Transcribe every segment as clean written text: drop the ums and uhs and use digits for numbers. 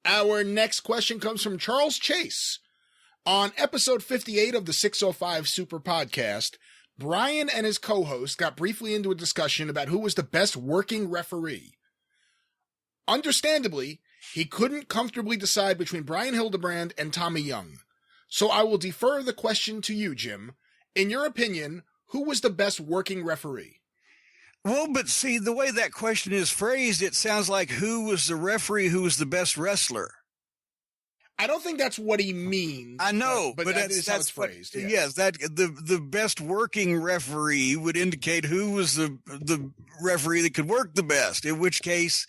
Our next question comes from Charles Chase. On episode 58 of the 605 Super Podcast, Brian and his co-host got briefly into a discussion about who was the best working referee. Understandably, he couldn't comfortably decide between Brian Hildebrand and Tommy Young. So I will defer the question to you, Jim. In your opinion, who was the best working referee? Well, but see, the way that question is phrased, it sounds like who was the referee who was the best wrestler. I don't think that's what he means. I know, but that's how it's phrased. Yeah. Yes, that the best working referee would indicate who was the referee that could work the best. In which case,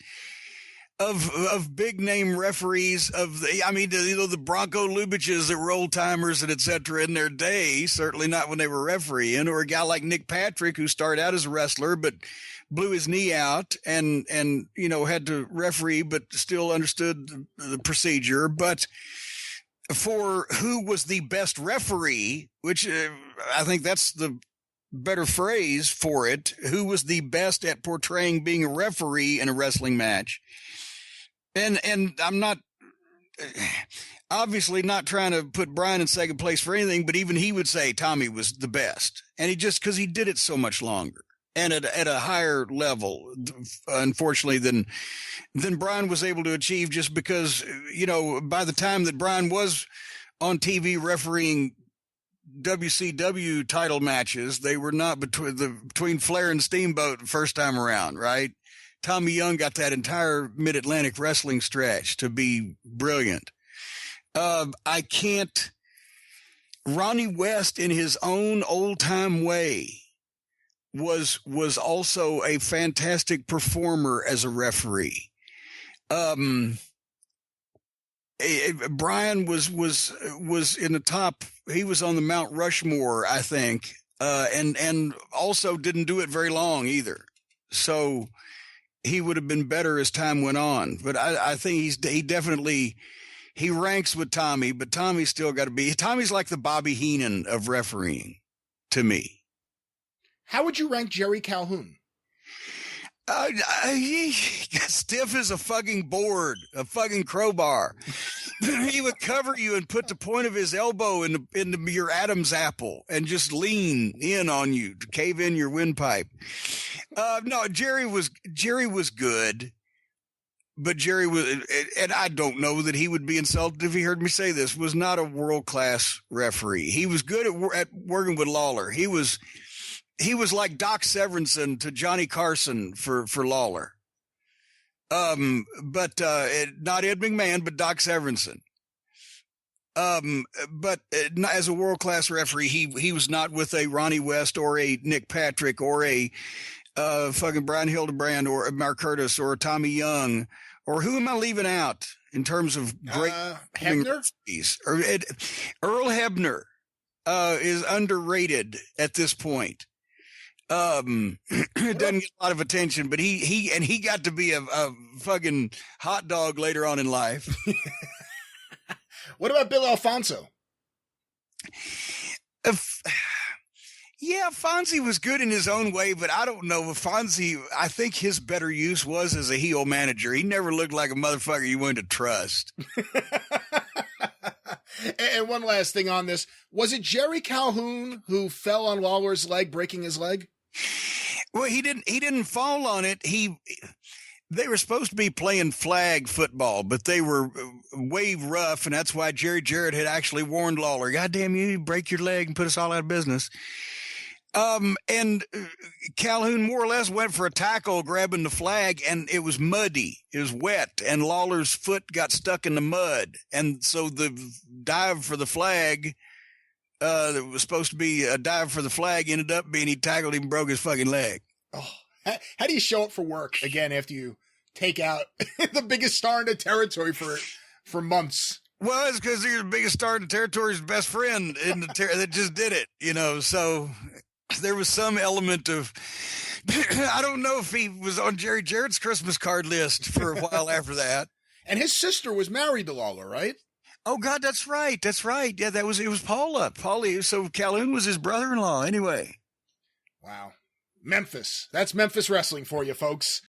of big name referees the Bronco Lubitsch's that were old timers and et cetera in their day, certainly not when they were refereeing, or a guy like Nick Patrick who started out as a wrestler but blew his knee out and had to referee but still understood the procedure. But for who was the best referee, which I think that's the better phrase for it, who was the best at portraying being a referee in a wrestling match. And I'm not obviously not trying to put Brian in second place for anything, but even he would say Tommy was the best. And because he did it so much longer and at a higher level, unfortunately, than Brian was able to achieve, just because, by the time that Brian was on TV refereeing WCW title matches, they were not between Flair and Steamboat the first time around, right? Tommy Young got that entire Mid-Atlantic wrestling stretch to be brilliant. Ronnie West, in his own old-time way, was also a fantastic performer as a referee. Brian was in the top. He was on the Mount Rushmore, I think, and also didn't do it very long either. So he would have been better as time went on. But I think he ranks with Tommy, but Tommy's still got to be. Tommy's like the Bobby Heenan of refereeing to me. How would you rank Jerry Calhoun? Stiff as a fucking board, a fucking crowbar. He would cover you and put the point of his elbow into your Adam's apple and just lean in on you to cave in your windpipe. No, Jerry was good, but Jerry was, and I don't know that he would be insulted if he heard me say this, was not a world-class referee. He was good at working with Lawler. He was like Doc Severinsen to Johnny Carson for Lawler. But not Ed McMahon, but Doc Severinsen. But as a world-class referee, he was not with a Ronnie West or a Nick Patrick or a fucking Brian Hildebrand or a Mark Curtis or a Tommy Young, or who am I leaving out in terms of great Hebner? Earl Hebner is underrated at this point. Doesn't get a lot of attention, but he got to be a fucking hot dog later on in life. What about Bill Alfonso? Yeah, Fonzie was good in his own way, but I don't know. Fonzie, I think his better use was as a heel manager. He never looked like a motherfucker you wanted to trust. And one last thing on this. Was it Jerry Calhoun who fell on Lawler's leg, breaking his leg? Well, he didn't fall on it. They were supposed to be playing flag football, but they were way rough, and that's why Jerry Jarrett had actually warned Lawler, God damn you break your leg and put us all out of business. And Calhoun more or less went for a tackle grabbing the flag, and it was muddy. It was wet, and Lawler's foot got stuck in the mud. And so the dive for the flag, that was supposed to be a dive for the flag, ended up being he tackled him and broke his fucking leg. Oh, how do you show up for work again after you take out the biggest star in the territory for months? Well, it's because you're the biggest star in the territory's best friend in the that just did it, so there was some element of, I don't know if he was on Jerry Jarrett's Christmas card list for a while after that. And his sister was married to Lawler, right? Oh God, that's right. Yeah, it was Paula. So Calhoun was his brother-in-law anyway. Wow. Memphis. That's Memphis wrestling for you, folks.